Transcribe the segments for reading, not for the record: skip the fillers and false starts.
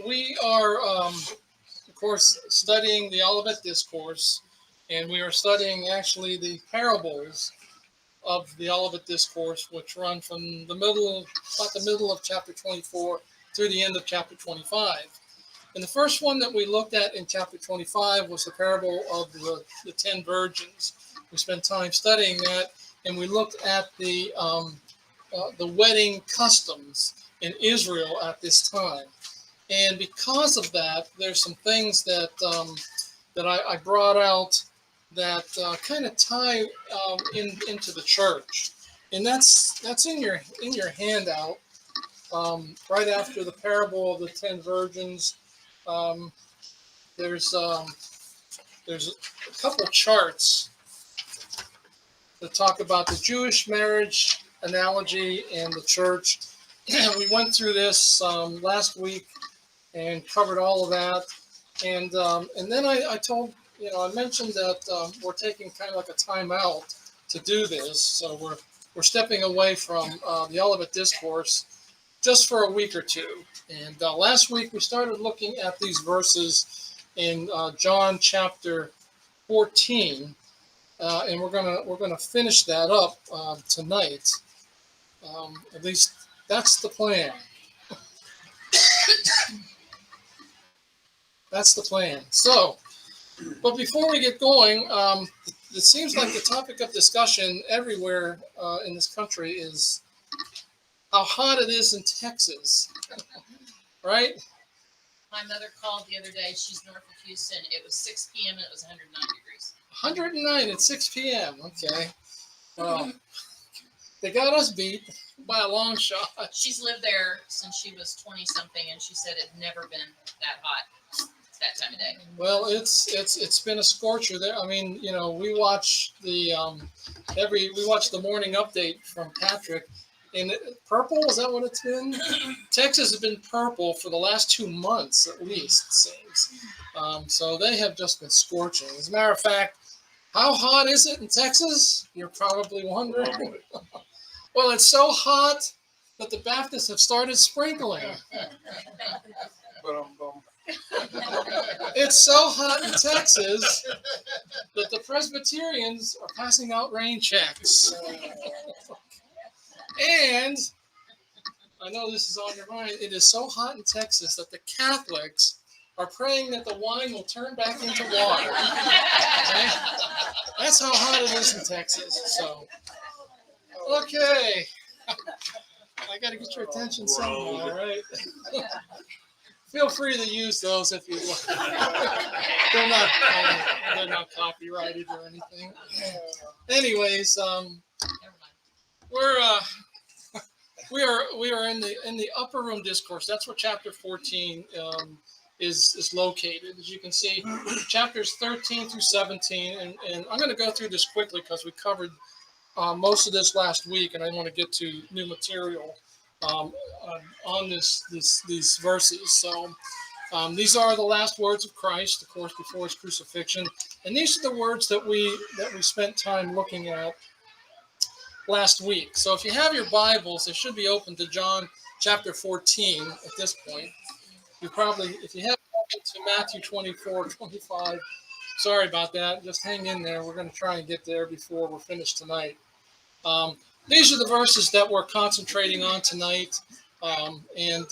we are, of course, studying the Olivet Discourse, and we are studying actually the parables of the Olivet Discourse, which run from about the middle of chapter 24 through the end of chapter 25. And the first one that we looked at in chapter 25 was the parable of the 10 virgins. We spent time studying that, and we looked at the wedding customs in Israel at this time. And because of that, there's some things that I brought out that kind of tie into the church, and that's in your handout. Right after the parable of the 10 virgins, um, there's a couple charts that talk about the Jewish marriage analogy and the church. We went through this last week and covered all of that. And then I told, I mentioned that we're taking kind of like a time out to do this. So we're stepping away from the Olivet Discourse just for a week or two. And last week we started looking at these verses in John chapter 14, and we're gonna finish that up tonight. At least that's the plan. That's the plan. So, but before we get going, it seems like the topic of discussion everywhere in this country is how hot it is in Texas, right? My mother called the other day. She's north of Houston. It was 6 p.m. and it was 109 degrees. 109 at 6 p.m. Okay. Well, they got us beat by a long shot. She's lived there since she was 20-something, and she said it had never been that hot that time of day. Well, it's been a scorcher there. I mean, we watch the morning update from Patrick, and purple, is that what it's been? Texas has been purple for the last 2 months at least, it seems. So they have just been scorching. As a matter of fact, how hot is it in Texas? You're probably wondering. Well, it's so hot that the Baptists have started sprinkling. It's so hot in Texas that the Presbyterians are passing out rain checks. And I know this is on your mind. It is so hot in Texas that the Catholics are praying that the wine will turn back into water. Okay? That's how hot it is in Texas. So, okay. I got to get your attention somehow, right? Feel free to use those if you like. They're not copyrighted or anything. Anyways, we are in the upper room discourse. That's where chapter 14 is located. As you can see, chapters 13 through 17, and I'm going to go through this quickly because we covered most of this last week, and I want to get to new material on these verses. So these are the last words of Christ, of course, before his crucifixion, and these are the words that we spent time looking at last week. So if you have your Bibles, they should be open to John chapter 14 at this point. If you have open to Matthew 24, 25, sorry about that. Just hang in there. We're going to try and get there before we're finished tonight. These are the verses that we're concentrating on tonight, and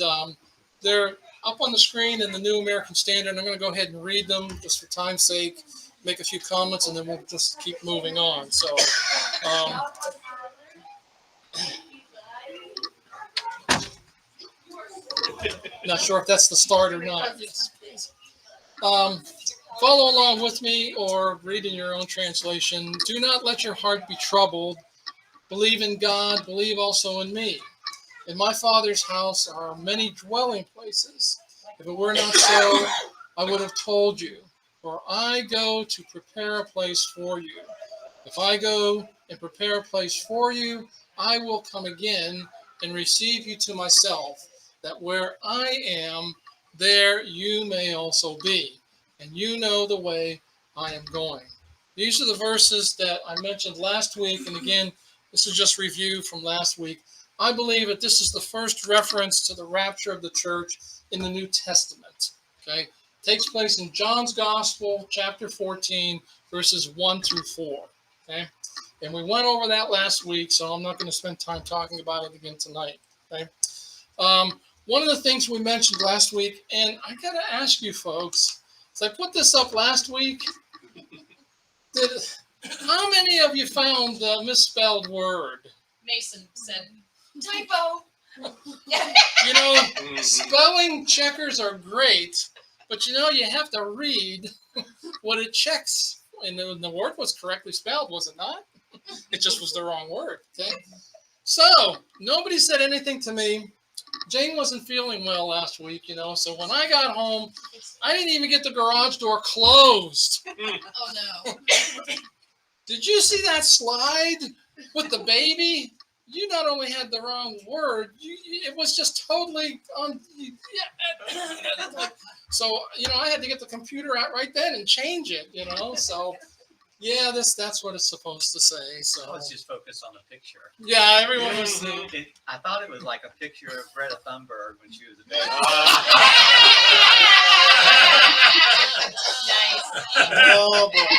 they're up on the screen in the New American Standard. I'm going to go ahead and read them just for time's sake, make a few comments, and then we'll just keep moving on. So, not sure if that's the start or not. Yes, please. Follow along with me or read in your own translation. Do not let your heart be troubled. Believe in God, believe also in me. In my Father's house are many dwelling places. If it were not so, I would have told you. For I go to prepare a place for you. If I go and prepare a place for you, I will come again and receive you to myself, that where I am, there you may also be. And you know the way I am going. These are the verses that I mentioned last week. And again, this is just review from last week. I believe that this is the first reference to the rapture of the church in the New Testament. Okay, takes place in John's Gospel, chapter 14, verses 1 through 4. Okay, and we went over that last week, so I'm not going to spend time talking about it again tonight. Okay, one of the things we mentioned last week, and I got to ask you folks, so I put this up last week. Did How many of you found the misspelled word? Mason said, typo. You know, spelling checkers are great, but you have to read what it checks. And the word was correctly spelled, was it not? It just was the wrong word. Okay. So nobody said anything to me. Jane wasn't feeling well last week, so when I got home, I didn't even get the garage door closed. Oh no. Did you see that slide with the baby? You not only had the wrong word, it was just totally on. So I had to get the computer out right then and change it. So yeah, that's what it's supposed to say. So Let's just focus on the picture. yeah, everyone was. I thought it was like a picture of Greta Thunberg when she was a baby. Nice. Oh boy,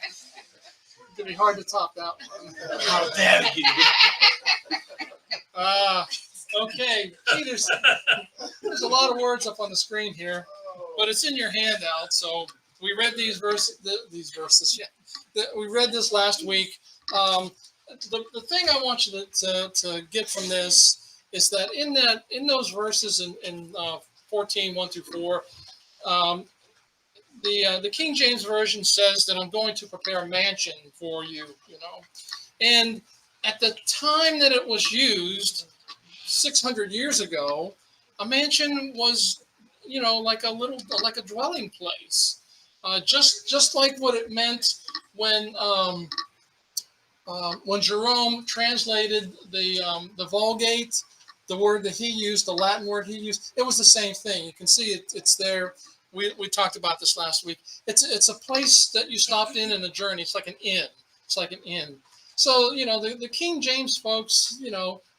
it's gonna be hard to top that one. How dare you? Okay. Gee, there's a lot of words up on the screen here, but it's in your handout. So we read these verses. Yeah, we read this last week. The thing I want you to get from this is that in those verses in 14, 1 through 4, the King James Version says that I'm going to prepare a mansion for you, and at the time that it was used, 600 years ago, a mansion was, like a dwelling place, just like what it meant when Jerome translated the Vulgate, the word that he used, the Latin word he used, it was the same thing. You can see it's there. We talked about this last week. It's a place that you stopped in a journey. It's like an inn. It's like an inn. So the King James folks,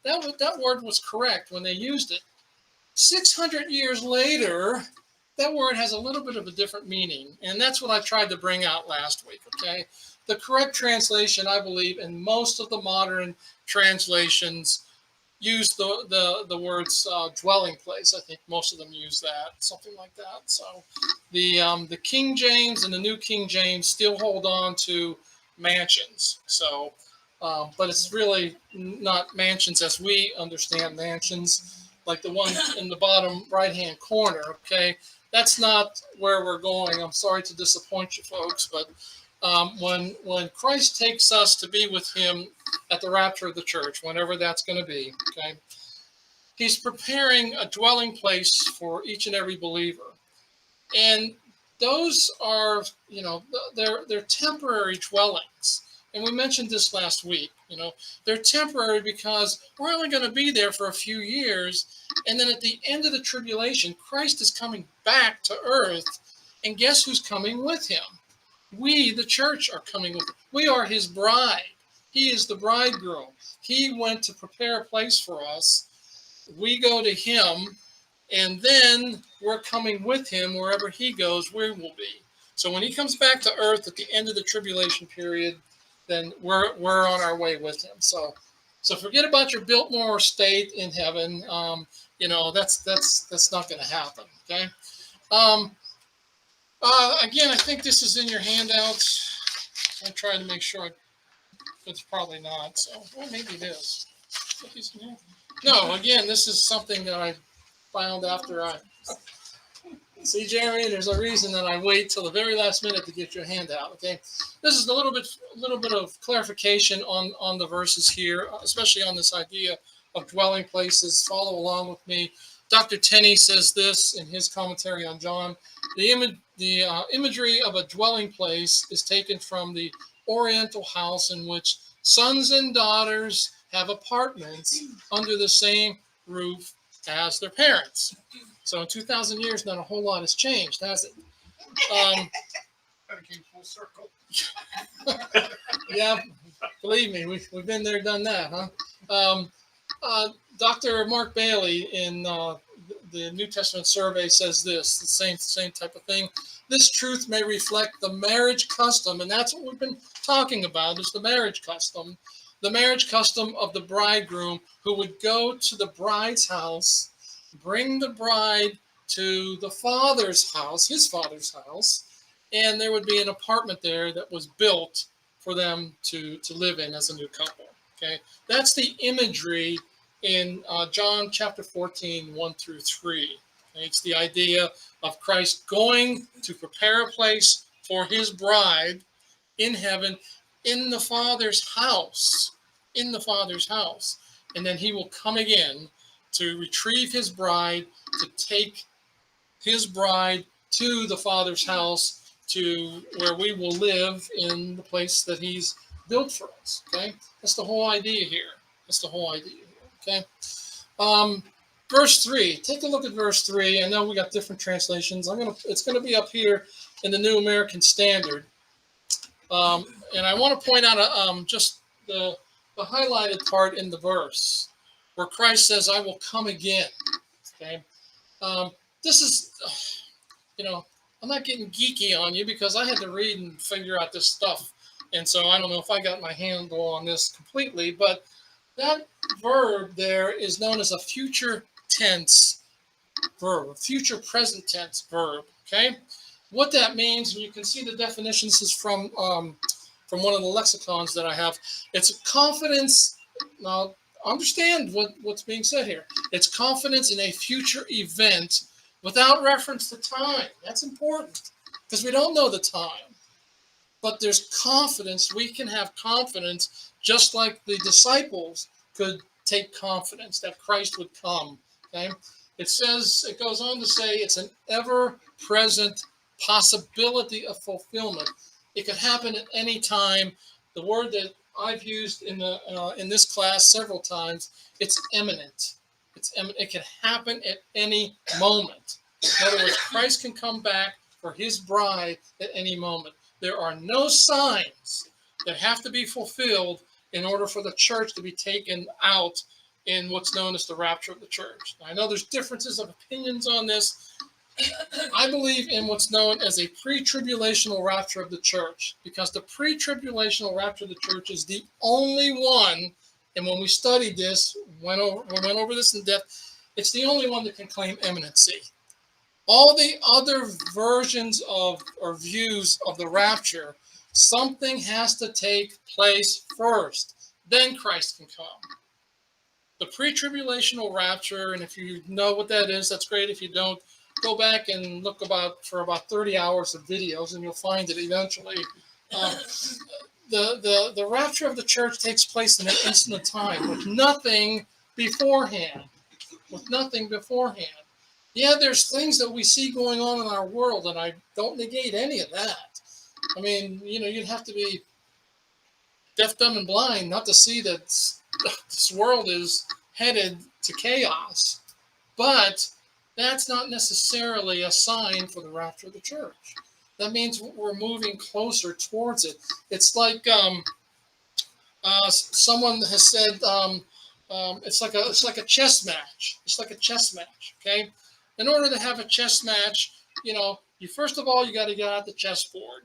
that word was correct when they used it. 600 years later, that word has a little bit of a different meaning, and that's what I tried to bring out last week. Okay, the correct translation, I believe, in most of the modern translations, use the words dwelling place. I think most of them use that, something like that. So the King James and the New King James still hold on to mansions. So, but it's really not mansions as we understand mansions, like the one in the bottom right-hand corner. Okay, that's not where we're going. I'm sorry to disappoint you folks, but when Christ takes us to be with him at the rapture of the church, whenever that's going to be, okay, he's preparing a dwelling place for each and every believer. And those are, they're temporary dwellings. And we mentioned this last week, they're temporary because we're only going to be there for a few years. And then at the end of the tribulation, Christ is coming back to earth. And guess who's coming with him? We, the church, are coming with him. We are his bride. He is the bridegroom. He went to prepare a place for us. We go to him, and then we're coming with him wherever he goes, we will be. So when he comes back to earth at the end of the tribulation period, then we're on our way with him. So forget about your Biltmore estate in heaven. That's not going to happen. Okay. Again, I think this is in your handouts. I tried to make sure it's probably not. So, well, maybe it is. No, again, this is something that I found after I see, Jeremy. There's a reason that I wait till the very last minute to get your handout. Okay, this is a little bit of clarification on the verses here, especially on this idea of dwelling places. Follow along with me. Dr. Tenney says this in his commentary on John. The imagery of a dwelling place is taken from the Oriental house in which sons and daughters have apartments under the same roof as their parents. So in 2,000 years, not a whole lot has changed, has it? Came full circle. Yeah, believe me, we've been there, done that, huh? Dr. Mark Bailey in the New Testament Survey says this, the same type of thing. This truth may reflect the marriage custom, and that's what we've been talking about, is the marriage custom. The marriage custom of the bridegroom who would go to the bride's house, bring the bride to the father's house, his father's house, and there would be an apartment there that was built for them to live in as a new couple. Okay, that's the imagery in John chapter 14, 1 through 3. Okay? It's the idea of Christ going to prepare a place for his bride in heaven, in the Father's house, in the Father's house. And then he will come again to retrieve his bride, to take his bride to the Father's house, to where we will live in the place that he's built for us. Okay, that's the whole idea here. That's the whole idea here. Okay, verse 3. Take a look at verse 3. I know we got different translations. It's gonna be up here in the New American Standard, and I want to point out just the highlighted part in the verse where Christ says, "I will come again." Okay, this is, I'm not getting geeky on you because I had to read and figure out this stuff. And so I don't know if I got my handle on this completely, but that verb there is known as a future tense verb, a future present tense verb. Okay, what that means, and you can see the definition. This is from one of the lexicons that I have. It's confidence. Now, understand what's being said here. It's confidence in a future event without reference to time. That's important because we don't know the time. But there's confidence. We can have confidence just like the disciples could take confidence that Christ would come. Okay? It goes on to say it's an ever-present possibility of fulfillment. It could happen at any time. The word that I've used in this class several times, it's imminent. It can happen at any moment. In other words, Christ can come back for his bride at any moment. There are no signs that have to be fulfilled in order for the church to be taken out in what's known as the rapture of the church. Now, I know there's differences of opinions on this. I believe in what's known as a pre-tribulational rapture of the church, because the pre-tribulational rapture of the church is the only one, and when we studied this, we went over this in depth, it's the only one that can claim imminency. All the other versions of or views of the rapture, something has to take place first. Then Christ can come. The pre-tribulational rapture, and if you know what that is, that's great. If you don't, go back and look for about 30 hours of videos, and you'll find it eventually. The rapture of the church takes place in an instant of time, with nothing beforehand. With nothing beforehand. Yeah, there's things that we see going on in our world, and I don't negate any of that. I mean, you'd have to be deaf, dumb, and blind not to see that this world is headed to chaos. But that's not necessarily a sign for the rapture of the church. That means we're moving closer towards it. It's like someone has said, it's like a chess match. It's like a chess match. Okay. In order to have a chess match, you first of all, you got to get out the chessboard.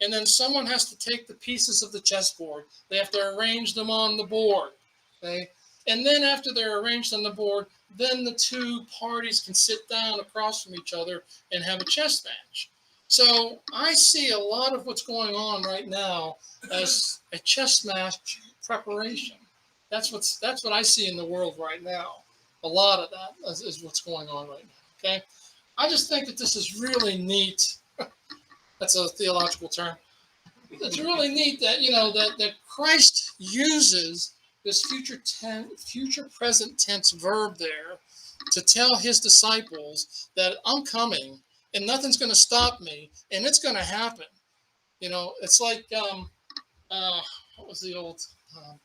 And then someone has to take the pieces of the chessboard. They have to arrange them on the board. Okay? And then after they're arranged on the board, then the two parties can sit down across from each other and have a chess match. So I see a lot of what's going on right now as a chess match preparation. That's what I see in the world right now. A lot of that is what's going on right now. Okay, I just think that this is really neat. That's a theological term. It's really neat that that Christ uses this future present tense verb there to tell his disciples that I'm coming and nothing's going to stop me and it's going to happen. It's like what was the old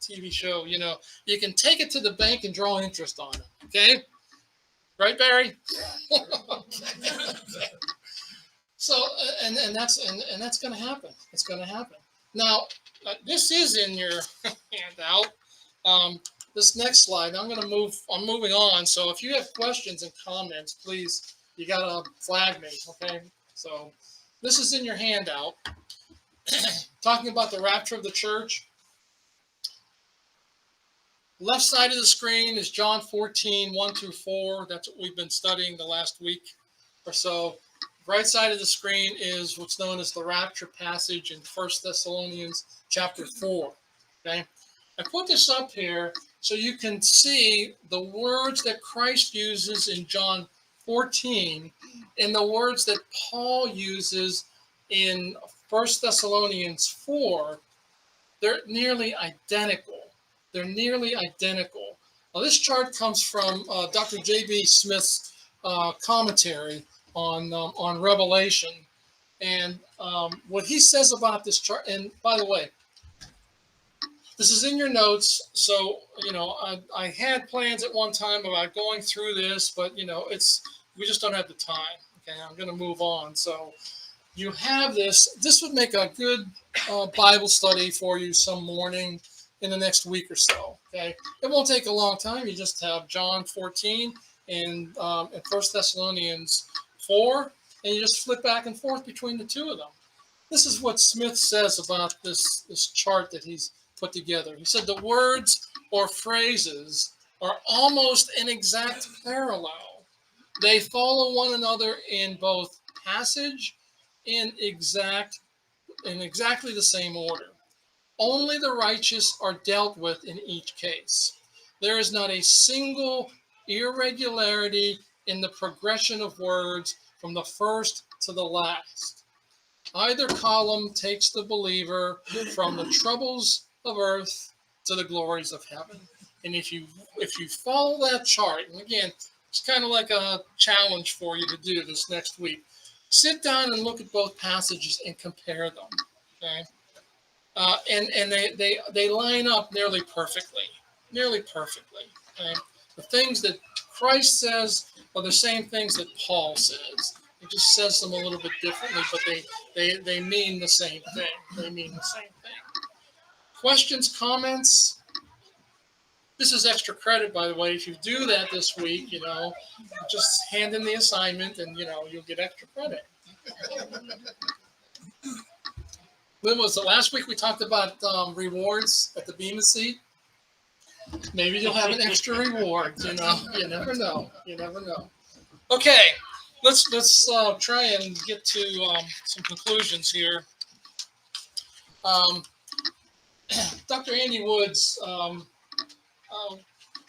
TV show? You can take it to the bank and draw interest on it. Okay. Right, Barry? Yeah. Okay. So, and that's going to happen. It's going to happen. Now, this is in your handout. this next slide, I'm moving on. So if you have questions and comments, please, you gotta flag me, okay? So this is in your handout. Talking about the rapture of the church. Left side of the screen is John 14, 1 through 4. That's what we've been studying the last week or so. Right side of the screen is what's known as the rapture passage in 1 Thessalonians chapter 4. Okay? I put this up here so you can see the words that Christ uses in John 14 and the words that Paul uses in 1 Thessalonians 4. They're nearly identical. They're nearly identical. Now, this chart comes from Dr. J.B. Smith's commentary on Revelation. And what he says about this chart, and by the way, this is in your notes. So, I had plans at one time about going through this, but, we just don't have the time. Okay, I'm going to move on. So you have this. This would make a good Bible study for you some morning in the next week or so. Okay, it won't take a long time. You just have John 14 and 1 Thessalonians 4, and you just flip back and forth between the two of them. This is what Smith says about this chart that he's put together. He said the words or phrases are almost an exact parallel. They follow one another in both passage and exactly the same order. Only the righteous are dealt with in each case. There is not a single irregularity in the progression of words from the first to the last. Either column takes the believer from the troubles of earth to the glories of heaven. And if you follow that chart, and again, it's kind of like a challenge for you to do this next week. Sit down and look at both passages and compare them. Okay. And they line up nearly perfectly. Okay? The things that Christ says are the same things that Paul says. He just says them a little bit differently, but they mean the same thing. Questions, comments? This is extra credit, by the way. If you do that this week, just hand in the assignment and, you'll get extra credit. When was it? Last week we talked about rewards at the Bema seat. Maybe you'll have an extra reward. You never know. Okay, let's try and get to some conclusions here. Dr. Andy Woods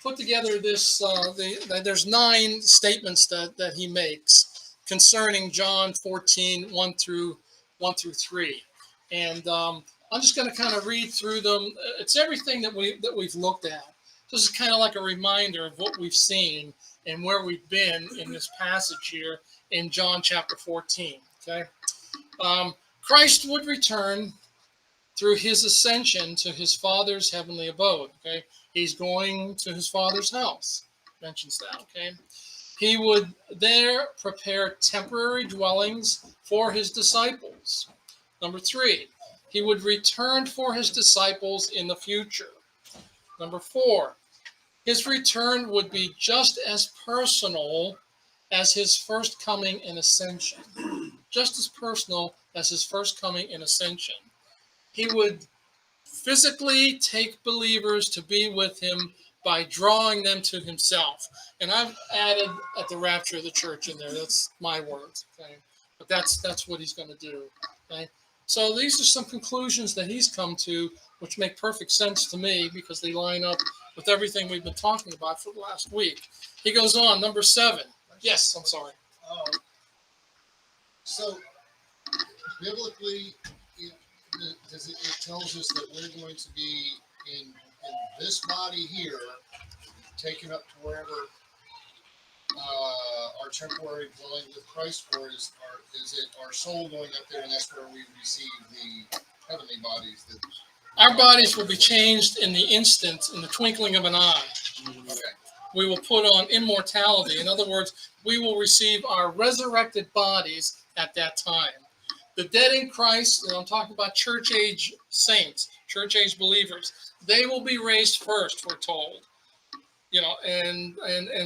put together this. There's 9 statements that he makes concerning John 14, 1 through 3. And I'm just going to kind of read through them. It's everything that we've looked at. This is kind of like a reminder of what we've seen and where we've been in this passage here in John chapter 14. Okay, Christ would return through his ascension to his Father's heavenly abode. Okay, he's going to his Father's house. Mentions that. Okay, he would there prepare temporary dwellings for his disciples. Number 3, he would return for his disciples in the future. Number 4, his return would be just as personal as his first coming and ascension. Just as personal as his first coming and ascension. He would physically take believers to be with him by drawing them to himself. And I've added at the rapture of the church in there. That's my words. Okay? But that's what he's going to do. Okay? So these are some conclusions that he's come to, which make perfect sense to me because they line up with everything we've been talking about for the last week. He goes on, number 7. Yes, I'm sorry. So, biblically, it tells us that we're going to be in this body here, taken up to wherever our temporary dwelling with Christ for is it our soul going up there, and that's where we receive the heavenly bodies that our bodies will be changed in the instant, in the twinkling of an eye. Okay. We will put on immortality. In other words, we will receive our resurrected bodies at that time. The dead in Christ, and I'm talking about church age saints, church age believers, they will be raised first, we're told. and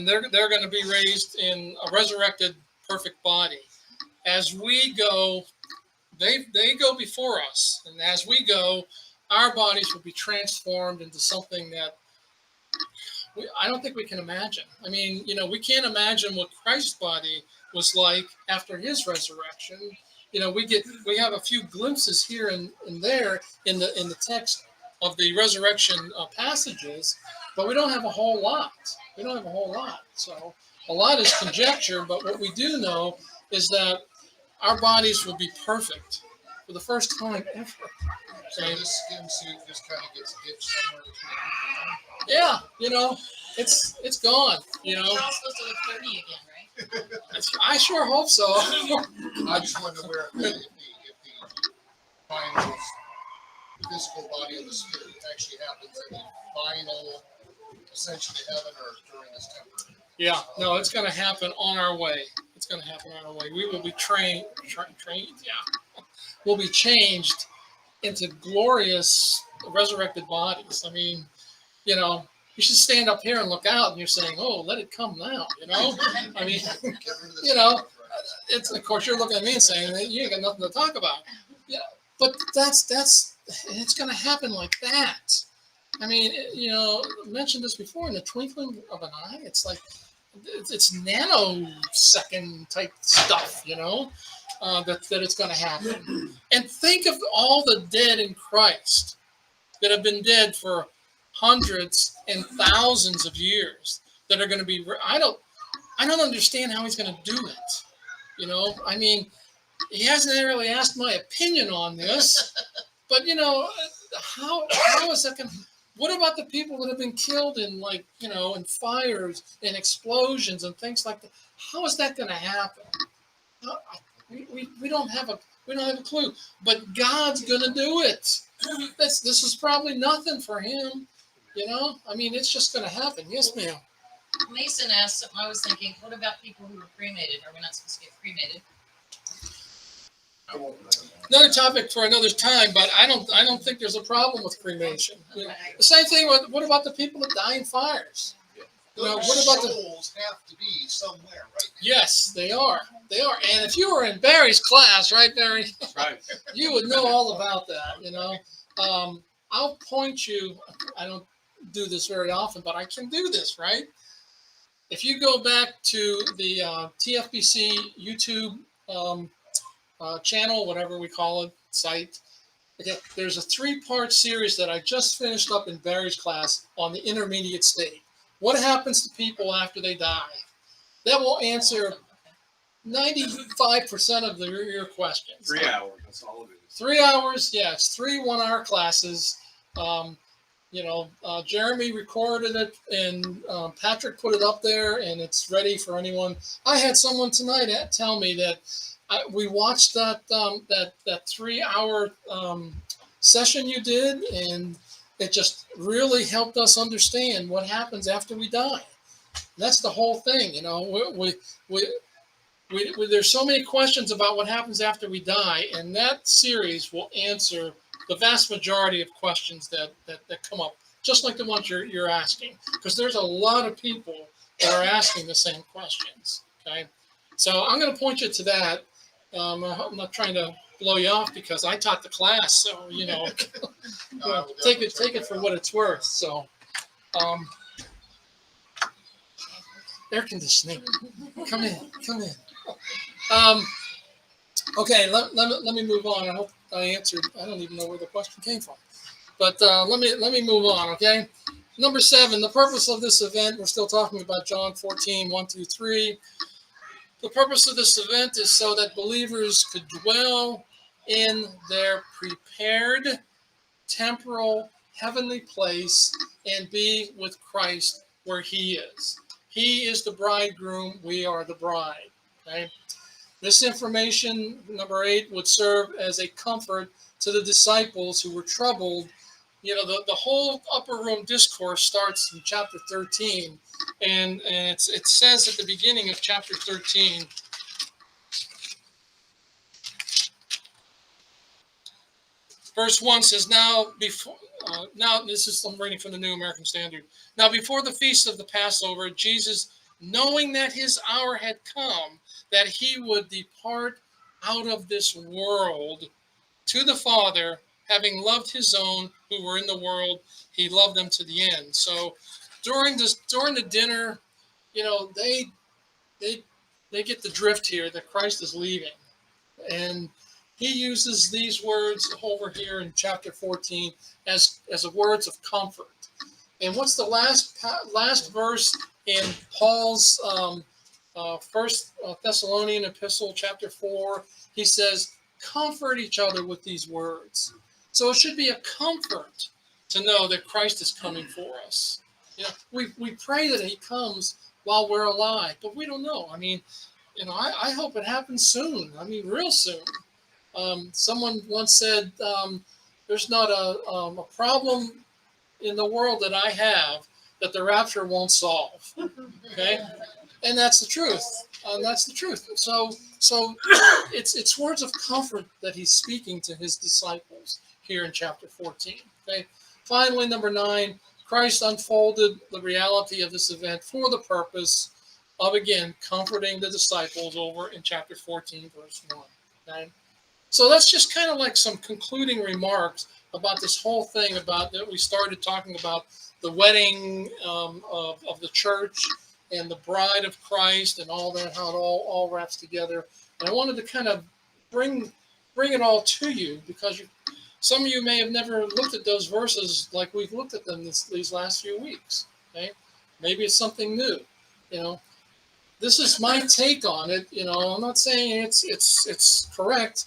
they're going to be raised in a resurrected, perfect body. As we go, they go before us, and as we go, our bodies will be transformed into something that I don't think we can imagine. I mean, we can't imagine what Christ's body was like after his resurrection. We have a few glimpses here and there in the text of the resurrection passages, but we don't have a whole lot. We don't have a whole lot. So a lot is conjecture, but what we do know is that our bodies will be perfect for the first time ever. So this skin suit just kind of gets ditched somewhere between Yeah, it's gone. We're all supposed to look 30 again, right? I sure hope so. I just wonder where if the final physical body of the spirit actually happens in the final ascension to heaven or during this temporary. Yeah, no, it's going to happen on our way. It's going to happen on our way. We will be trained. Yeah, we'll be changed into glorious resurrected bodies. I mean, you should stand up here and look out, and you're saying, "Oh, let it come now." I mean, it's of course you're looking at me and saying that you ain't got nothing to talk about. Yeah, but that's it's going to happen like that. I mean, I mentioned this before. In the twinkling of an eye, it's like it's nanosecond type stuff. That it's going to happen. And think of all the dead in Christ that have been dead for hundreds and thousands of years that are going to be. I don't understand how he's going to do it. I mean, he hasn't really asked my opinion on this, but how is that going to? What about the people that have been killed in in fires and explosions and things like that? How is that going to happen? We don't have a clue, but God's going to do it. This is probably nothing for him, I mean, it's just going to happen. Yes, ma'am. Mason asked something. I was thinking, what about people who were cremated? Are we not supposed to get cremated? Another topic for another time, but I don't think there's a problem with cremation. Okay. The same thing with what about the people that die in fires? Those what about the souls have to be somewhere, right? Yes, they are. They are. And if you were in Barry's class, right, Barry? Right. You would know all about that, I'll point you, I don't do this very often, but I can do this, right? If you go back to the TFBC YouTube channel, whatever we call it, site, okay, there's a 3-part series that I just finished up in Barry's class on the intermediate state. What happens to people after they die? That will answer 95% of your questions. 3 hours. That's all it is. 3 hours, yeah, it's 3 1-hour classes. Jeremy recorded it, and Patrick put it up there, and it's ready for anyone. I had someone tonight tell me that we watched that 3-hour session you did, and it just really helped us understand what happens after we die. That's the whole thing, there's so many questions about what happens after we die, and that series will answer the vast majority of questions that come up, just like the ones you're asking, because there's a lot of people that are asking the same questions. Okay, so I'm going to point you to that. I'm not trying to blow you off because I taught the class, so take it for what it's worth. So, air conditioning, come in. Okay, let me move on. I hope I answered. I don't even know where the question came from, but let me move on. Okay, number 7. The purpose of this event. We're still talking about John 14, 1 through 3. The purpose of this event is so that believers could dwell in their prepared temporal heavenly place and be with Christ where he is. He is the bridegroom. We are the bride. Okay. This information, number 8, would serve as a comfort to the disciples who were troubled. The whole upper room discourse starts in chapter 13, and it says at the beginning of chapter 13, Verse 1 says, now this is, I'm reading from the New American Standard. Now before the feast of the Passover, Jesus, knowing that his hour had come, that he would depart out of this world to the Father, having loved his own who were in the world, he loved them to the end. So during the dinner, they get the drift here that Christ is leaving. And he uses these words over here in chapter 14 as words of comfort. And what's the last verse in Paul's First Thessalonian epistle, chapter 4? He says, comfort each other with these words. So it should be a comfort to know that Christ is coming for us. We pray that he comes while we're alive, but we don't know. I mean, I hope it happens soon. I mean, real soon. Someone once said, there's not a problem in the world that I have that the rapture won't solve. Okay? And that's the truth. That's the truth. So it's words of comfort that he's speaking to his disciples here in chapter 14. Okay? Finally, number 9, Christ unfolded the reality of this event for the purpose of, again, comforting the disciples over in chapter 14, verse 1. Okay? So that's just kind of like some concluding remarks about this whole thing about that we started talking about the wedding of the church and the bride of Christ and all that, how it all wraps together. And I wanted to kind of bring it all to you because some of you may have never looked at those verses like we've looked at them these last few weeks. Okay, maybe it's something new. This is my take on it. I'm not saying it's correct,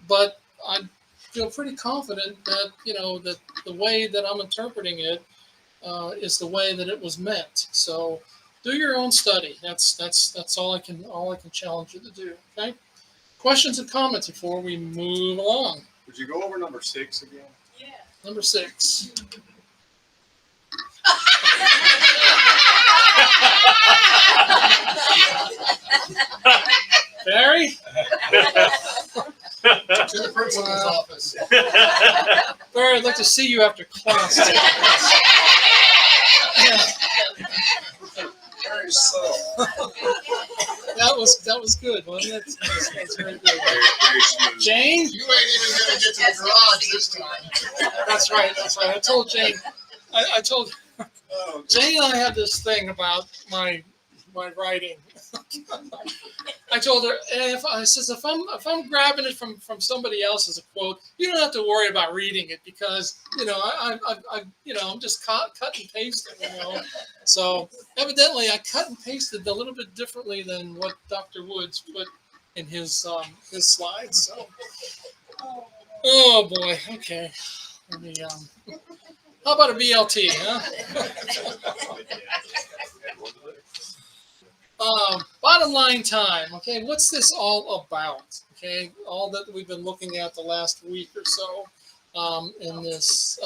but I feel pretty confident that that the way that I'm interpreting it is the way that it was meant. So do your own study. That's all I can challenge you to do. Okay. Questions and comments before we move along. Would you go over number 6 again? Yeah. Number 6. Barry? To the principal's office. Barry, I'd like to see you after class. Very subtle. That was good, wasn't it? That's very good. Very smooth. Jane? You ain't even gonna get to the garage this time. That's right. I told Jane. I told Oh, Jane and I had this thing about my writing. I told her, if I'm grabbing it from somebody else as a quote, you don't have to worry about reading it because I'm just cut and pasting. So evidently I cut and pasted a little bit differently than what Dr. Woods put in his slides. So, oh boy, okay. Let me how about a BLT, huh? Bottom line time. Okay, what's this all about? Okay, all that we've been looking at the last week or so in this.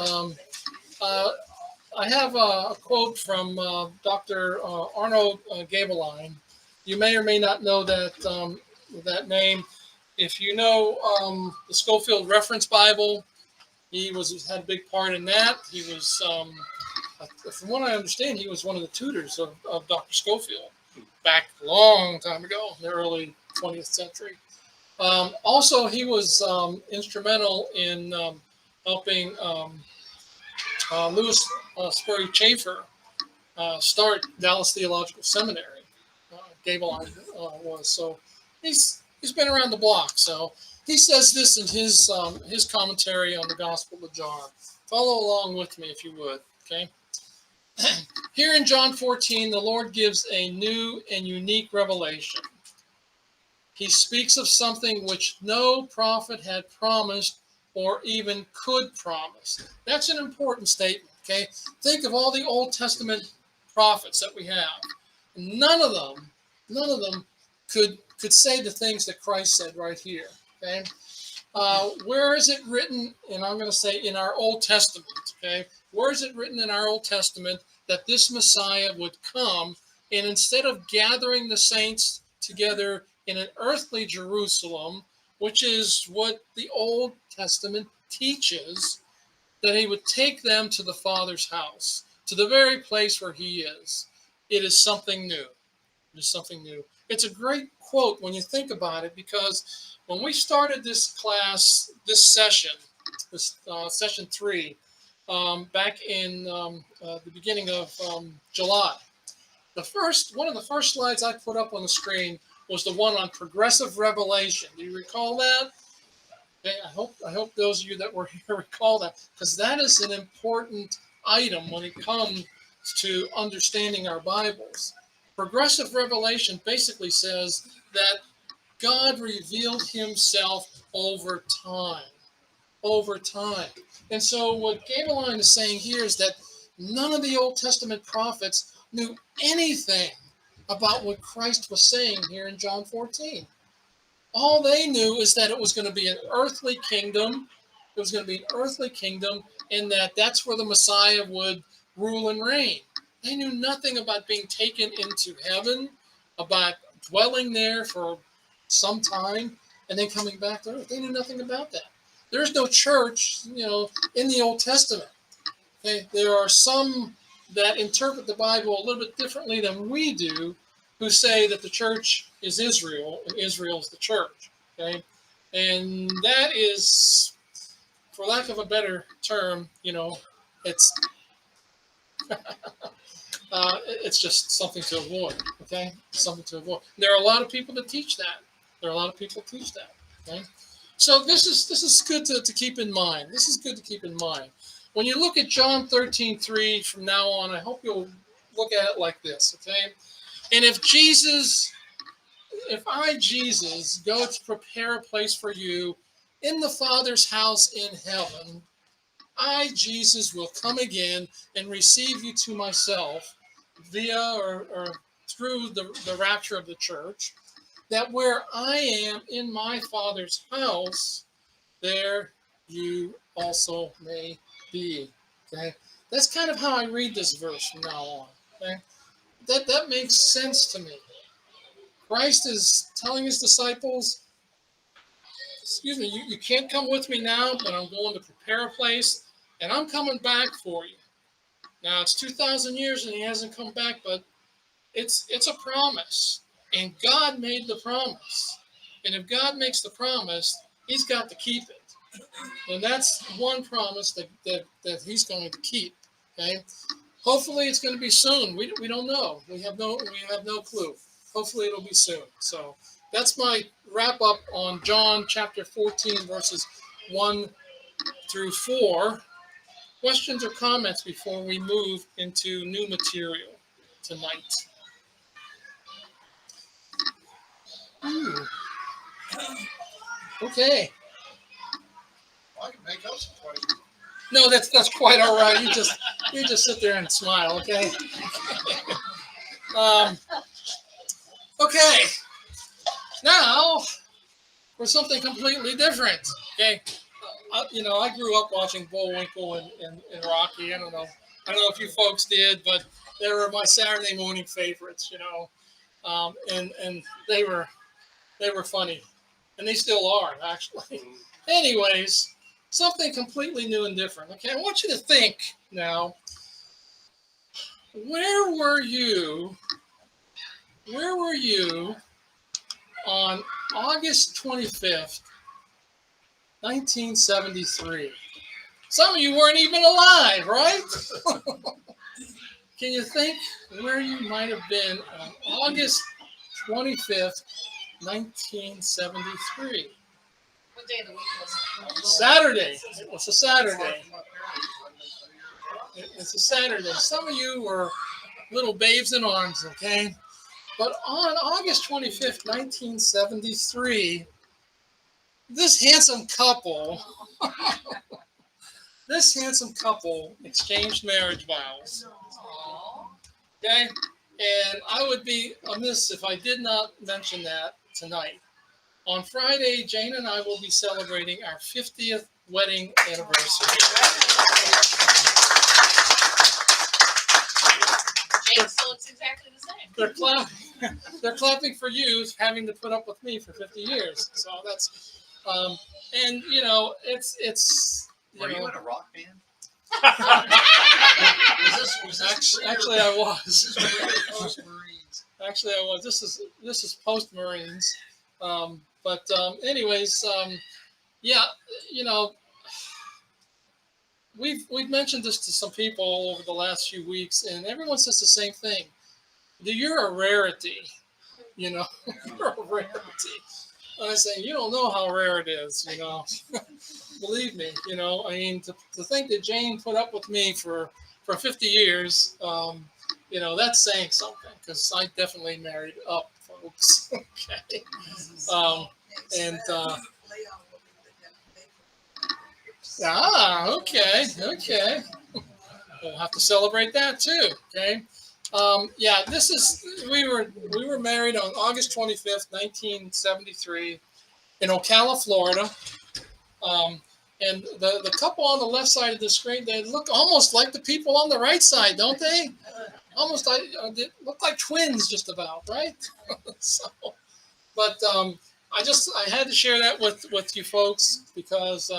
I have a quote from Dr. Arno Gabeline. You may or may not know that name. If you know the Schofield Reference Bible, he had a big part in that. He was, from what I understand, he was one of the tutors of Dr. Schofield back a long time ago, in the early 20th century. Also, he was instrumental in helping Louis Sperry Chafer start Dallas Theological Seminary. Gabeline was. So he's been around the block. So he says this in his commentary on the Gospel of John. Follow along with me if you would, okay? Here in John 14, the Lord gives a new and unique revelation. He speaks of something which no prophet had promised or even could promise. That's an important statement, okay? Think of all the Old Testament prophets that we have. None of them could say the things that Christ said right here, okay? Where is it written, and I'm going to say in our Old Testament, okay? Where is it written in our Old Testament that this Messiah would come, and instead of gathering the saints together in an earthly Jerusalem, which is what the Old Testament teaches that he would take them to the Father's house, to the very place where he is. It is something new. It is something new. It's a great quote when you think about it, because when we started this class, this session, session 3, back in the beginning of July, one of the first slides I put up on the screen was the one on progressive revelation. Do you recall that? Okay, I hope those of you that were here recall that, because that is an important item when it comes to understanding our Bibles. Progressive revelation basically says that God revealed himself over time. Over time. And so what Gabeline is saying here is that none of the Old Testament prophets knew anything about what Christ was saying here in John 14. All they knew is that it was going to be an earthly kingdom. It was going to be an earthly kingdom, and that's where the Messiah would rule and reign. They knew nothing about being taken into heaven, about dwelling there for some time, and then coming back to earth. They knew nothing about that. There's no church, in the Old Testament. Okay? There are some that interpret the Bible a little bit differently than we do, who say that the church is Israel and Israel is the church. Okay? And that is, for lack of a better term, it's it's just something to avoid. Okay? Something to avoid. There are a lot of people that teach that. Okay? So this is good to keep in mind. This is good to keep in mind. When you look at John 13:3 from now on, I hope you'll look at it like this, okay? And if I, Jesus, go to prepare a place for you in the Father's house in heaven, I, Jesus, will come again and receive you to myself via or through the rapture of the church, that where I am in my Father's house, there you also may be. Okay? That's kind of how I read this verse from now on. Okay? That makes sense to me. Christ is telling his disciples, excuse me, you can't come with me now, but I'm going to prepare a place, and I'm coming back for you. Now, it's 2,000 years and he hasn't come back, but it's a promise. And God made the promise. And if God makes the promise, he's got to keep it. And that's one promise that he's going to keep. Okay? Hopefully it's going to be soon. We don't know. We have no clue. Hopefully it'll be soon. So that's my wrap up on John chapter 14, verses 1 through 4. Questions or comments before we move into new material tonight? Okay. I can make up some questions. No, that's quite all right. You just sit there and smile, okay? Okay. Now for something completely different. Okay. I grew up watching Bullwinkle and Rocky. I don't know if you folks did, but they were my Saturday morning favorites. And they were funny, and they still are actually. Anyways, something completely new and different. Okay, I want you to think now. Where were you on August 25th, 1973? Some of you weren't even alive, right? Can you think where you might have been on August 25th, 1973? What day of the week was it? Saturday. It was a Saturday. It's a Saturday. Some of you were little babes in arms, okay? But on August 25th, 1973, this handsome couple exchanged marriage vows. Okay? And I would be amiss if I did not mention that tonight. On Friday, Jane and I will be celebrating our 50th wedding anniversary. Jane still looks exactly the same. They're clapping for you having to put up with me for 50 years. So And Were you in a rock band? actually I was. This is post-Marines. Actually, I was. This is post Marines, anyways, yeah, you know, we've mentioned this to some people over the last few weeks, and everyone says the same thing. You're a rarity, you know, you're a rarity. And I say, you don't know how rare it is, you know. Believe me, you know. I mean, to think that Jane put up with me for 50 years. You know, that's saying something, because I definitely married up, folks. Okay. Okay. We'll have to celebrate that too. Okay. Yeah, we were married on August 25th, 1973, in Ocala, Florida. And the couple on the left side of the screen, they look almost like the people on the right side, don't they? Almost like they look like twins, just about, right? So, but I had to share that with you folks, because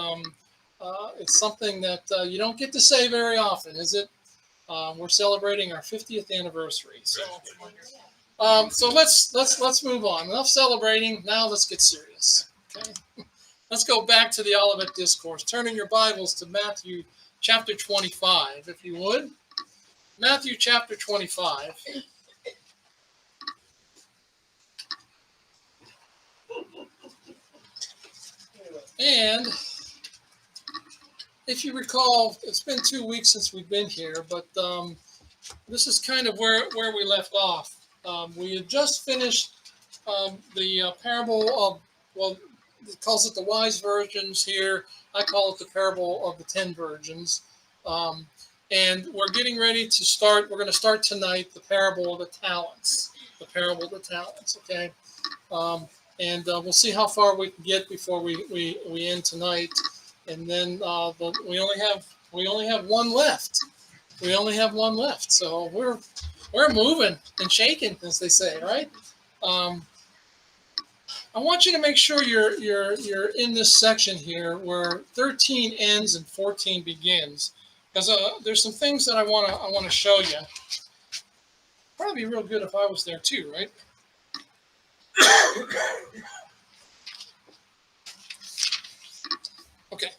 it's something that you don't get to say very often, is it? We're celebrating our 50th anniversary, so let's move on. Enough celebrating. Now let's get serious. Okay, let's go back to the Olivet Discourse. Turn in your Bibles to Matthew chapter 25, if you would. Matthew chapter 25. And if you recall, it's been 2 weeks since we've been here, but this is kind of where we left off. We had just finished the parable of, well, it calls it the wise virgins here. I call it the parable of the 10 virgins. And we're getting ready to start. We're going to start tonight the parable of the talents. The parable of the talents. Okay, and we'll see how far we can get before we end tonight. And then we only have one left. We only have one left. So we're moving and shaking, as they say, right? I want you to make sure you're in this section here where 13 ends and 14 begins. Because there's some things that I want to show you. Probably be real good if I was there too, right? Okay.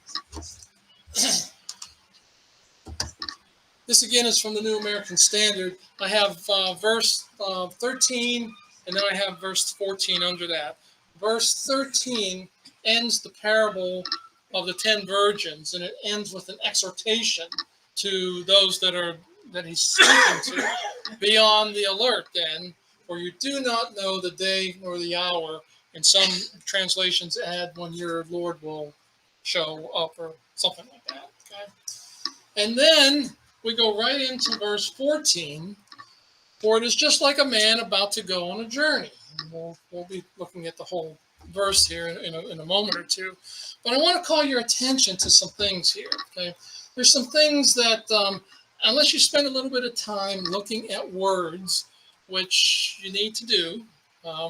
This again is from the New American Standard. I have verse 13, and then I have verse 14 under that. Verse 13 ends the parable of the 10 virgins, and it ends with an exhortation to those that he's speaking to. Be on the alert then, for you do not know the day nor the hour. And some translations add when your Lord will show up, or something like that. Okay. And then we go right into verse 14. For it is just like a man about to go on a journey. And we'll be looking at the whole verse here in a moment or two. But I want to call your attention to some things here. Okay. There's some things that, unless you spend a little bit of time looking at words, which you need to do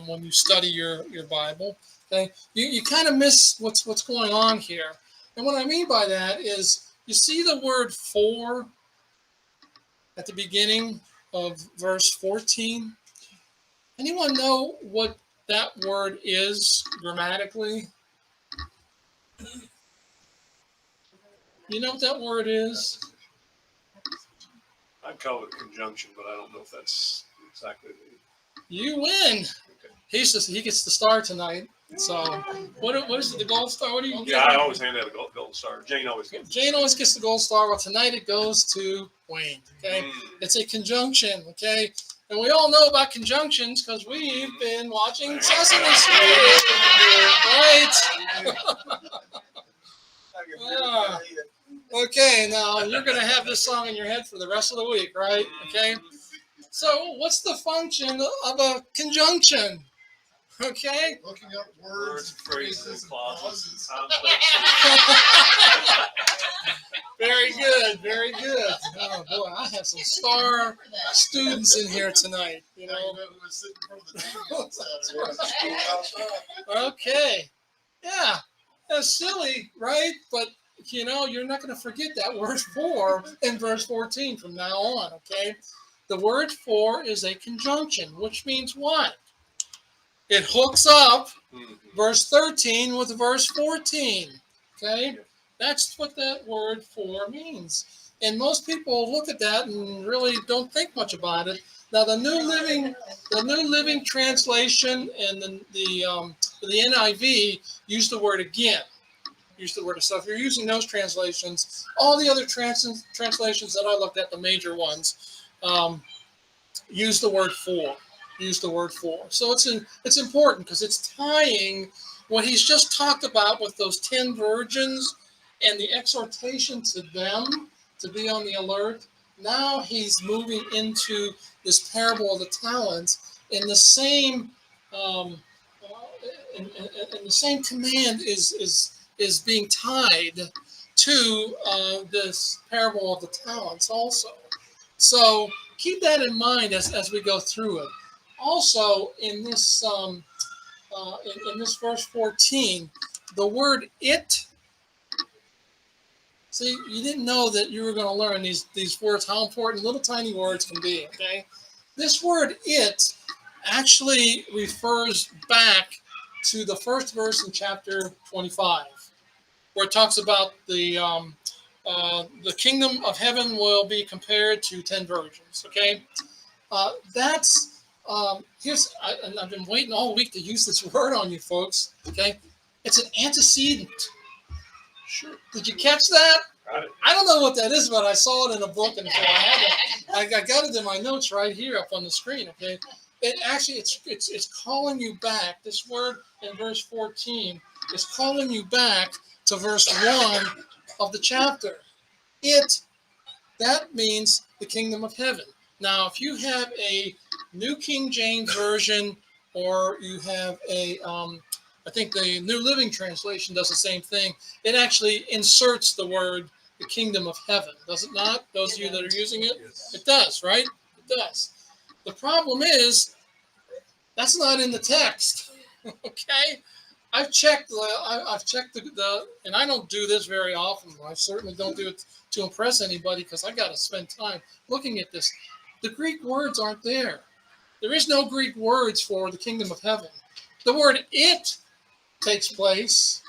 when you study your Bible, okay, you kind of miss what's going on here. And what I mean by that is, you see the word for at the beginning of verse 14? Anyone know what that word is grammatically? You know what that word is? I'd call it conjunction, but I don't know if that's exactly the. You win. Okay. He gets the star tonight. So what is it? The gold star? What do you? Yeah, I always hand out a gold star. Jane always gets. Jane always gets the gold star. Well, tonight it goes to Wayne. Okay, It's a conjunction. Okay, and we all know about conjunctions because we've been watching Sesame Street, right? Okay, now you're going to have this song in your head for the rest of the week, right? Okay. So, what's the function of a conjunction? Okay. Looking up words, phrases, and clauses, Very good, very good. Oh boy, I have some star students in here tonight. You Now know. you know who was sitting in front of the TV on Saturday. Okay. Yeah. That's silly, right? But you're not going to forget that word for in verse 14 from now on, okay? The word for is a conjunction, which means what? It hooks up verse 13 with verse 14, okay? That's what that word for means. And most people look at that and really don't think much about it. Now, the New Living Translation and the NIV use the word again. Use the word. So if you're using those translations, all the other translations that I looked at, the major ones, use the word for. Use the word for. So it's important because it's tying what he's just talked about with those 10 virgins and the exhortation to them to be on the alert. Now he's moving into this parable of the talents, and the same and the same command is being tied to this parable of the talents also. So keep that in mind as we go through it. Also, in this in this verse 14, the word "it." See, you didn't know that you were going to learn these words, how important little tiny words can be. Okay, this word "it" actually refers back to the first verse in chapter 25, where it talks about the kingdom of heaven will be compared to 10 virgins. Okay, that's I've been waiting all week to use this word on you folks. Okay, it's an antecedent. Sure. Did you catch that? Got it. I don't know what that is, but I saw it in a book, and so I got it in my notes right here up on the screen. Okay, it actually it's calling you back. This word in verse 14 is calling you back to verse 1 of the chapter. That means the kingdom of heaven. Now, if you have a New King James Version, or you have I think the New Living Translation does the same thing. It actually inserts the word the kingdom of heaven, does it not? Those of you that are using it, Yes. it does, right? It does. The problem is that's not in the text. Okay, I've checked the and I don't do this very often. I certainly don't do it to impress anybody because I got to spend time looking at this. The Greek words aren't there. There is no Greek words for the kingdom of heaven. The word "it" takes place.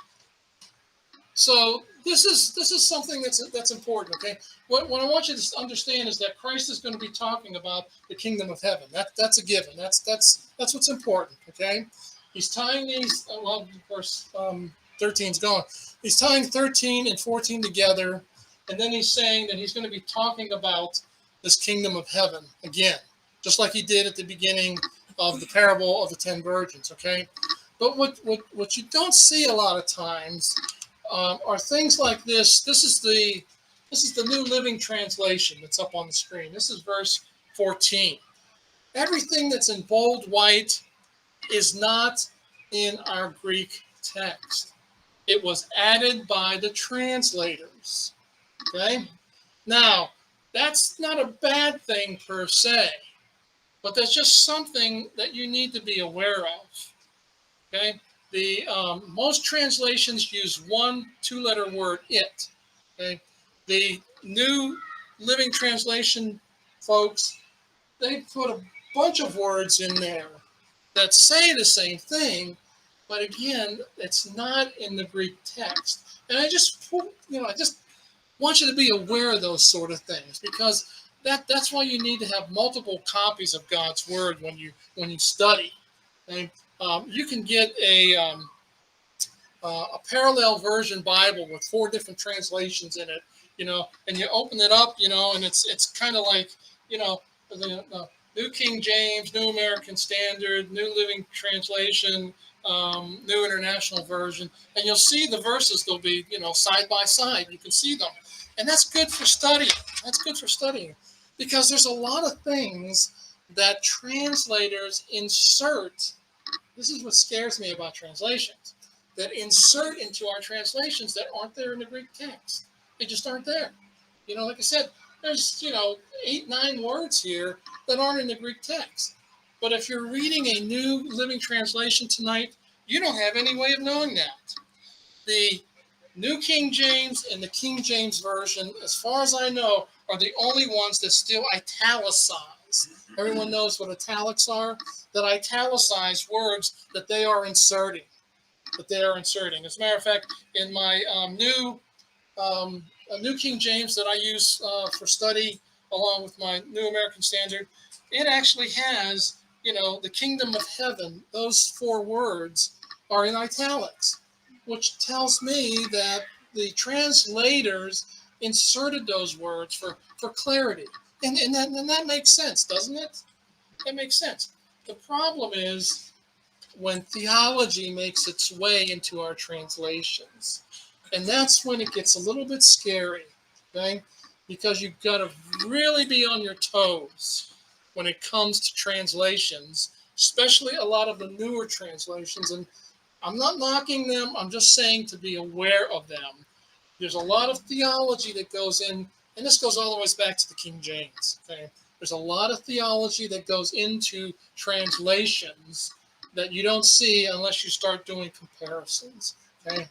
So this is something that's important. Okay, what I want you to understand is that Christ is going to be talking about the kingdom of heaven. That's a given. That's what's important. Okay, he's tying these. Well, of course, 13's gone. He's tying 13 and 14 together, and then he's saying that he's going to be talking about this kingdom of heaven again, just like he did at the beginning of the parable of the 10 virgins. Okay, but what you don't see a lot of times are things like this. This is the New Living Translation that's up on the screen. This is verse 14. Everything that's in bold white is not in our Greek text. It was added by the translators. Okay? Now, that's not a bad thing per se, but that's just something that you need to be aware of. Okay? The most translations use one two-letter word, "it." Okay? The New Living Translation folks, they put a bunch of words in there that say the same thing, but again, it's not in the Greek text. And I just want you to be aware of those sort of things, because that's why you need to have multiple copies of God's Word when you study. Okay? You can get a parallel version Bible with 4 different translations in it, and you open it up, and it's kind of like, the New King James, New American Standard, New Living Translation, New International Version, and you'll see the verses. They'll be, side by side. You can see them, and that's good for studying. That's good for studying, because there's a lot of things that translators insert. This is what scares me about translations, that insert into our translations that aren't there in the Greek text. They just aren't there. Like I said, there's 8, 9 words here that aren't in the Greek text. But if you're reading a New Living Translation tonight, you don't have any way of knowing that. The New King James and the King James Version, as far as I know, are the only ones that still italicize. Everyone knows what italics are? That italicize words that they are inserting. As a matter of fact, in my New King James that I use for study, along with my New American Standard, it actually has, the kingdom of heaven. Those 4 words are in italics, which tells me that the translators inserted those words for clarity. And that makes sense, doesn't it? That makes sense. The problem is when theology makes its way into our translations. And that's when it gets a little bit scary, okay? Because you've got to really be on your toes when it comes to translations, especially a lot of the newer translations. And I'm not knocking them, I'm just saying to be aware of them. There's a lot of theology that goes in, and this goes all the way back to the King James, okay? There's a lot of theology that goes into translations that you don't see unless you start doing comparisons, okay?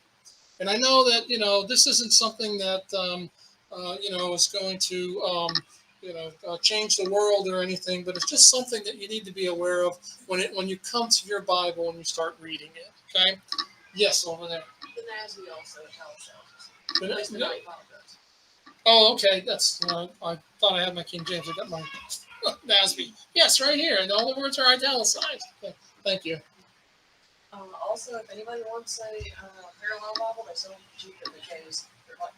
And I know that, this isn't something that, is going to, change the world or anything, but it's just something that you need to be aware of when you come to your Bible and you start reading it, okay? Yes, over there. The NASB also italicizes. But, At least the 95 does. oh, okay, that's, I thought I had my King James, I got my NASB. Yes, right here, and all the words are italicized. Okay, thank you. Also, if anybody wants a parallel Bible, they sell them cheap at the case. They're like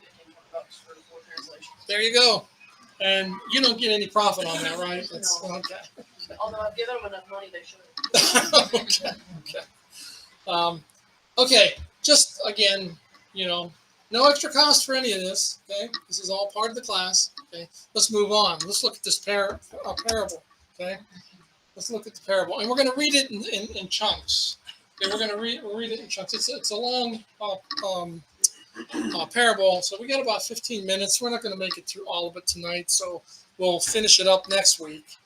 $15-20 for the 4 translations. There you go. And you don't get any profit on that, right? That's No. okay. Although I've given them enough money, they should. Okay. Just again, no extra cost for any of this. Okay, this is all part of the class. Okay, let's move on. Let's look at this parable. Okay, let's look at the parable, and we're going to read it in chunks. Okay, we're going to read it in chunks. It's a long parable, so we got about 15 minutes. We're not going to make it through all of it tonight, so we'll finish it up next week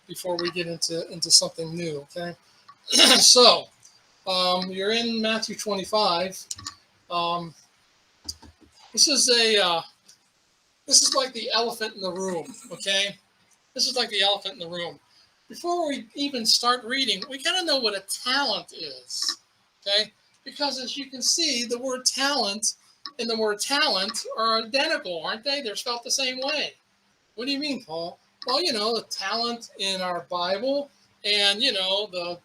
before we get into something new. Okay, so you're in Matthew 25. This is like the elephant in the room. Okay, this is like the elephant in the room. Before we even start reading, we got to know what a talent is. Okay, because as you can see, the word talent and the word talent are identical, aren't they? They're spelled the same way. What do you mean, Paul? Well, the talent in our Bible and, the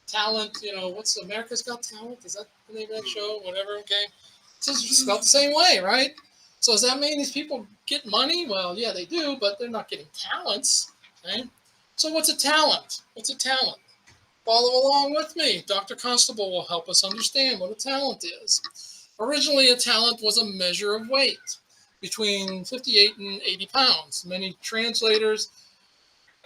talent, what's America's Got Talent? Is that the name of that show? Whatever, okay? It's spelled the same way, right? So does that mean these people get money? Well, yeah, they do, but they're not getting talents, okay? So what's a talent? What's a talent? Follow along with me. Dr. Constable will help us understand what a talent is. Originally, a talent was a measure of weight between 58 and 80 pounds. Many translators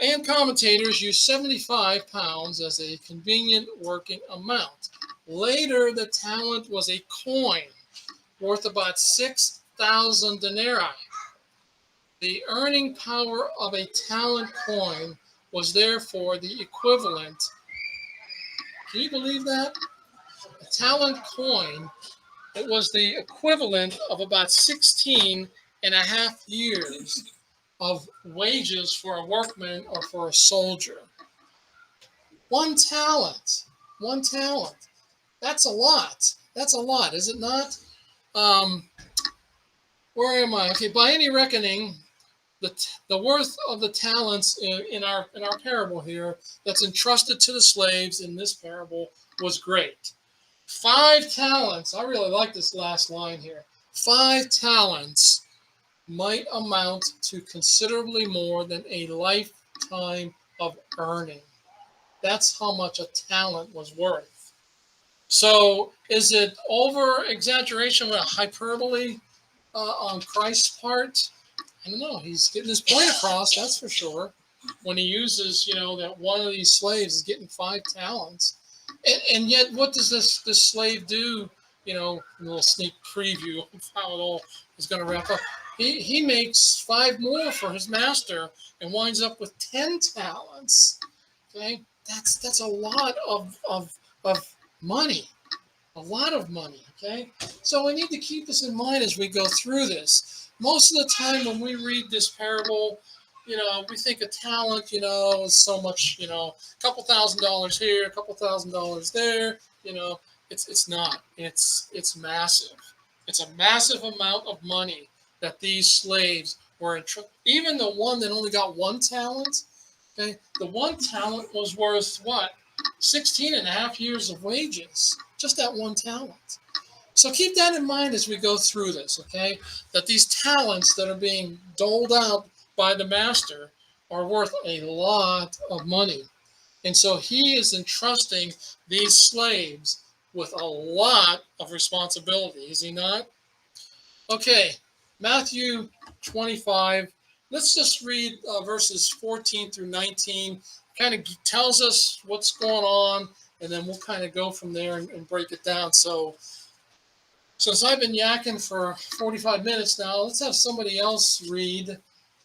and commentators use 75 pounds as a convenient working amount. Later, the talent was a coin worth about 6,000 denarii. The earning power of a talent coin was therefore the equivalent. Can you believe that? A talent coin, it was the equivalent of about 16 and a half years of wages for a workman or for a soldier. One talent. That's a lot. That's a lot, is it not? Where am I? Okay, by any reckoning, the worth of the talents in our parable here that's entrusted to the slaves in this parable was great. 5 talents. I really like this last line here. 5 talents might amount to considerably more than a lifetime of earning. That's how much a talent was worth. So is it over exaggeration with a hyperbole on Christ's part? I don't know. He's getting his point across, that's for sure. When he uses, that one of these slaves is getting 5 talents. And yet, what does this slave do? A little sneak preview of how it all is going to wrap up. He makes 5 more for his master and winds up with 10 talents. Okay, that's a lot of money. A lot of money, okay? So we need to keep this in mind as we go through this. Most of the time when we read this parable, we think a talent, is so much, a couple $1,000s here, a couple $1,000s there, it's not. It's massive. It's a massive amount of money that these slaves were even the one that only got 1 talent, okay? The 1 talent was worth what? 16 and a half years of wages, just that 1 talent. So keep that in mind as we go through this, okay? That these talents that are being doled out by the master are worth a lot of money. And so he is entrusting these slaves with a lot of responsibility, is he not? Okay, Matthew 25. Let's just read verses 14 through 19. Kind of tells us what's going on, and then we'll kind of go from there and break it down. So, since I've been yakking for 45 minutes now, let's have somebody else read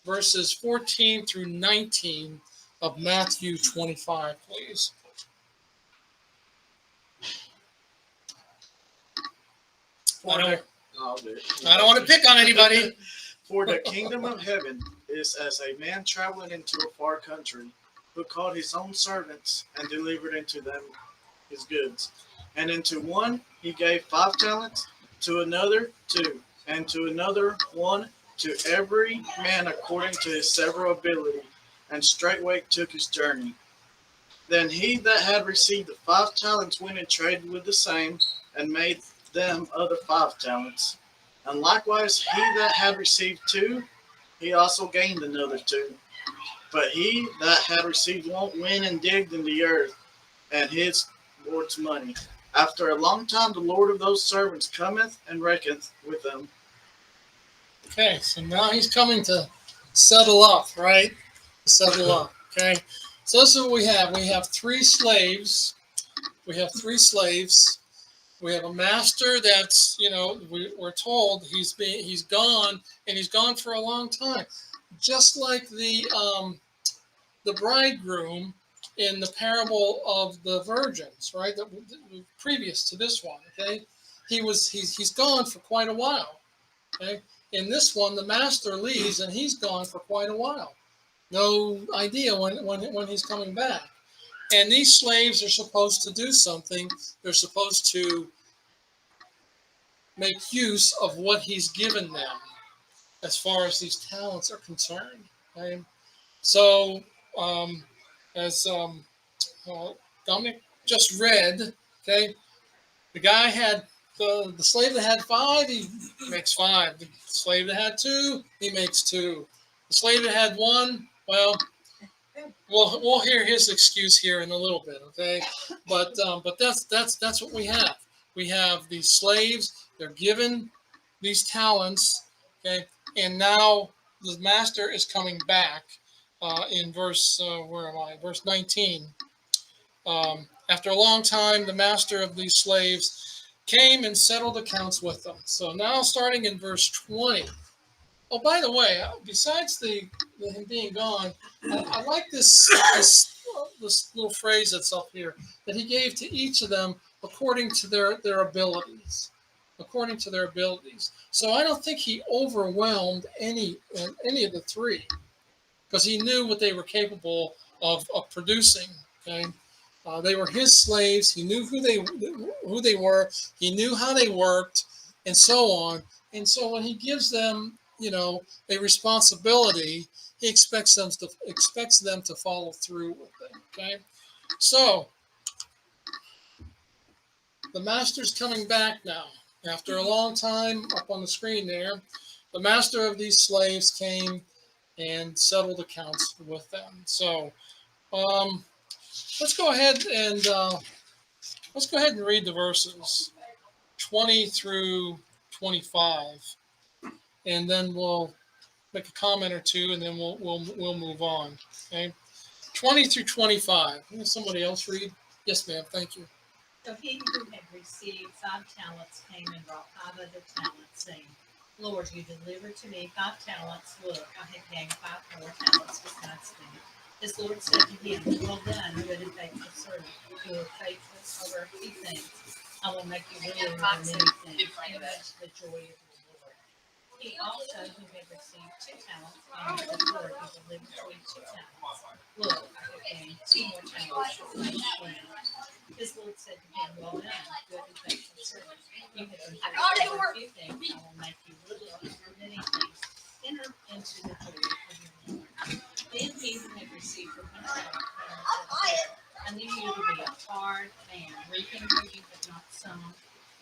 verses 14 through 19 of Matthew 25, please. I don't want to pick on anybody. For the kingdom of heaven is as a man traveling into a far country, who called his own servants and delivered unto them his goods. And unto one he gave 5 talents, to another 2, and to another 1, to every man according to his several ability, and straightway took his journey. Then he that had received the 5 talents went and traded with the same, and made them other 5 talents. And likewise he that had received 2, he also gained another 2. But he that had received 1 went and digged in the earth, and his Lord's money. After a long time the Lord of those servants cometh and reckoneth with them. Okay, so now he's coming to settle up, right? Settle up, okay? So this is what we have. We have 3 slaves. We have 3 slaves. We have a master that's, we're told he's gone, and he's gone for a long time. Just like the bridegroom in the parable of the virgins, right? That previous to this one, okay? He's gone for quite a while, okay? In this one, the master leaves, and he's gone for quite a while. No idea when he's coming back. And these slaves are supposed to do something. They're supposed to make use of what he's given them as far as these talents are concerned. Okay? So, as Dominic just read, okay, the guy had the slave that had 5, he makes 5. The slave that had 2, he makes 2. The slave that had 1, well, we'll hear his excuse here in a little bit, okay? But that's what we have. We have these slaves. They're given these talents, okay? And now the master is coming back in verse, where am I? Verse 19. After a long time, the master of these slaves came and settled accounts with them. So now starting in verse 20. Oh, by the way, besides him being gone, I like this little phrase that's up here, that he gave to each of them according to their abilities. According to their abilities. So I don't think he overwhelmed any of the 3, because he knew what they were capable of producing. Okay, they were his slaves. He knew who they were. He knew how they worked, and so on. And so when he gives them, a responsibility, he expects them to follow through with it. Okay, so the master's coming back now. After a long time, up on the screen there, the master of these slaves came and settled accounts with them. So let's go ahead and read the verses 20 through 25, and then we'll make a comment or two, and then we'll move on. Okay, 20 through 25. Can somebody else read? Yes, ma'am. Thank you. So he who had received 5 talents came and brought 5 other talents, saying, Lord, you delivered to me 5 talents. Look, I have gained 5 more talents besides them. His Lord said to him, Well done, good and faithful servant. You were faithful over a few things. I will make you ruler over Fox many and things. Big Friend of it. Embrace the joy of the Lord. He also, who had received 2 talents, came to the Lord who delivered to him 2 talents. Look, I have gained 2 more talents for my friend. His Lord said to him, well done, good and faithful servant. You have been faithful over a few things, I will make you ruler over many things. Enter into the joy of your Lord. Then he who had received the 1 talent came and said to him, I knew you to be a hard man, reaping where you have not sown,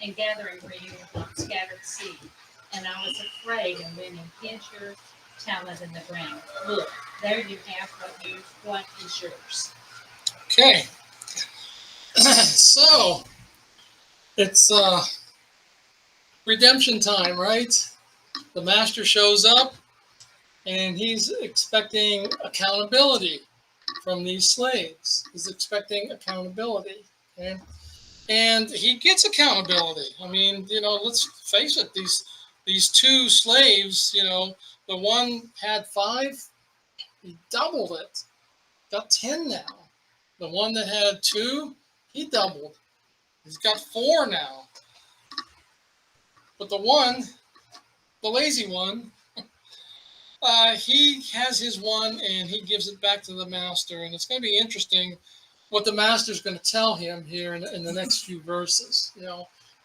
and gathering where you have not scattered seed. And I was afraid and went and hid your talent in the ground. Look, there you have what is yours. Okay. So it's redemption time, right? The master shows up and he's expecting accountability from these slaves. He's expecting accountability. Okay? And he gets accountability. I mean, let's face it, these 2 slaves, the one had 5, he doubled it. Got 10 now. The one that had 2, he doubled. He's got 4 now. But the lazy one, he has his one and he gives it back to the master. And it's going to be interesting what the master's going to tell him here in the next few verses.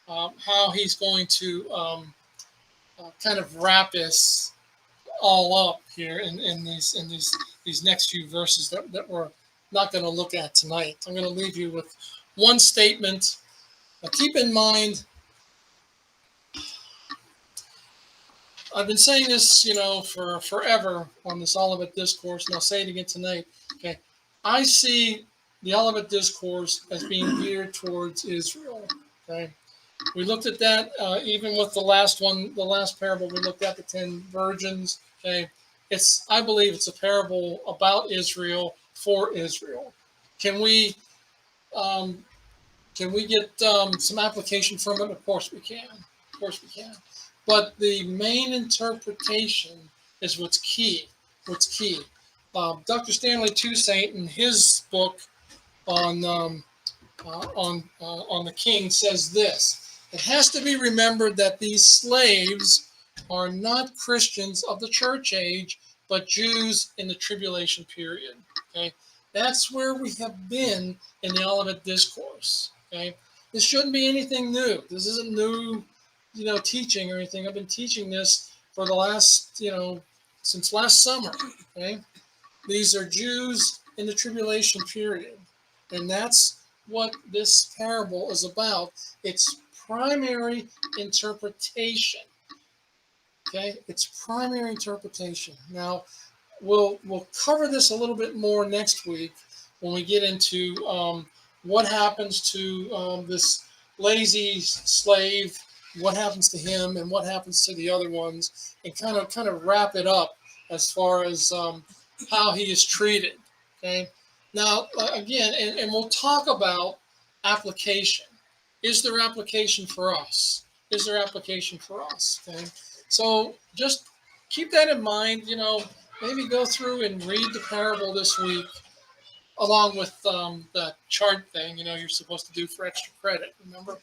How he's going to kind of wrap this all up here in these next few verses that we're not going to look at tonight. I'm going to leave you with one statement. Now, keep in mind, I've been saying this, for forever on this Olivet Discourse, and I'll say it again tonight. Okay, I see the Olivet Discourse as being geared towards Israel. Okay, we looked at that even with the last one, the last parable. We looked at the 10 virgins. Okay, I believe it's a parable about Israel for Israel. Can we get some application from it? Of course we can. Of course we can. But the main interpretation is what's key. What's key. Dr. Stanley Toussaint, in his book on the King, says this: it has to be remembered that these slaves are not Christians of the church age, but Jews in the tribulation period. Okay, that's where we have been in the Olivet Discourse. Okay, this shouldn't be anything new. This isn't new, teaching or anything. I've been teaching this for the last, since last summer. Okay, these are Jews in the tribulation period, and that's what this parable is about. Its primary interpretation. Okay, its primary interpretation. Now, we'll cover this a little bit more next week when we get into what happens to this lazy slave, what happens to him, and what happens to the other ones, and kind of wrap it up as far as how he is treated. Okay. Now, again, and we'll talk about application. Is there application for us? Is there application for us? Okay. So just keep that in mind. Maybe go through and read the parable this week, along with the chart thing. You're supposed to do for extra credit. Remember,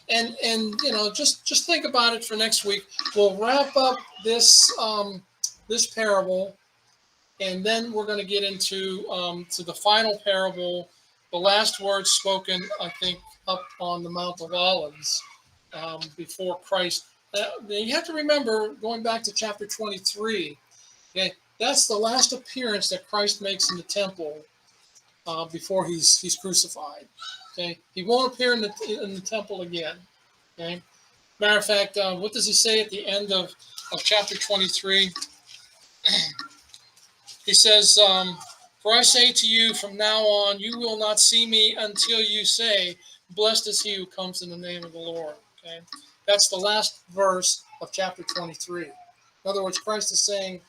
and just think about it for next week. We'll wrap up this this parable, and then we're going to get into to the final parable, the last words spoken, I think, up on the Mount of Olives before Christ. You have to remember, going back to chapter 23, okay, that's the last appearance that Christ makes in the temple before he's crucified. Okay, he won't appear in the temple again. Okay, matter of fact, what does he say at the end of chapter 23? He says, "For I say to you, from now on, you will not see me until you say, 'Blessed is he who comes in the name of the Lord.'" Okay, that's the last verse of chapter 23. In other words, Christ is saying,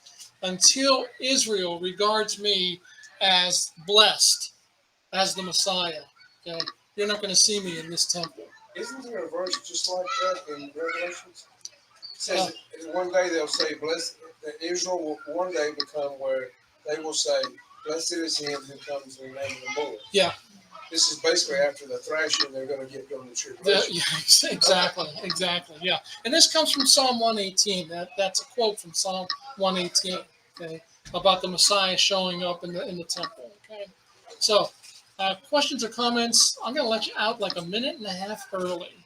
until Israel regards me as blessed, as the Messiah, okay, you're not going to see me in this temple. Isn't there a verse just like that in Revelations? It says one day they'll say, "Blessed," that Israel will one day become where they will say, "Blessed is him who comes in the name of the Lord." Yeah, This is basically after the thrashing, they're gonna get golden tribulation. Yeah, exactly. Yeah. And this comes from Psalm 118. That's a quote from Psalm 118, okay, about the Messiah showing up in the temple. Okay. So questions or comments? I'm gonna let you out like a minute and a half early.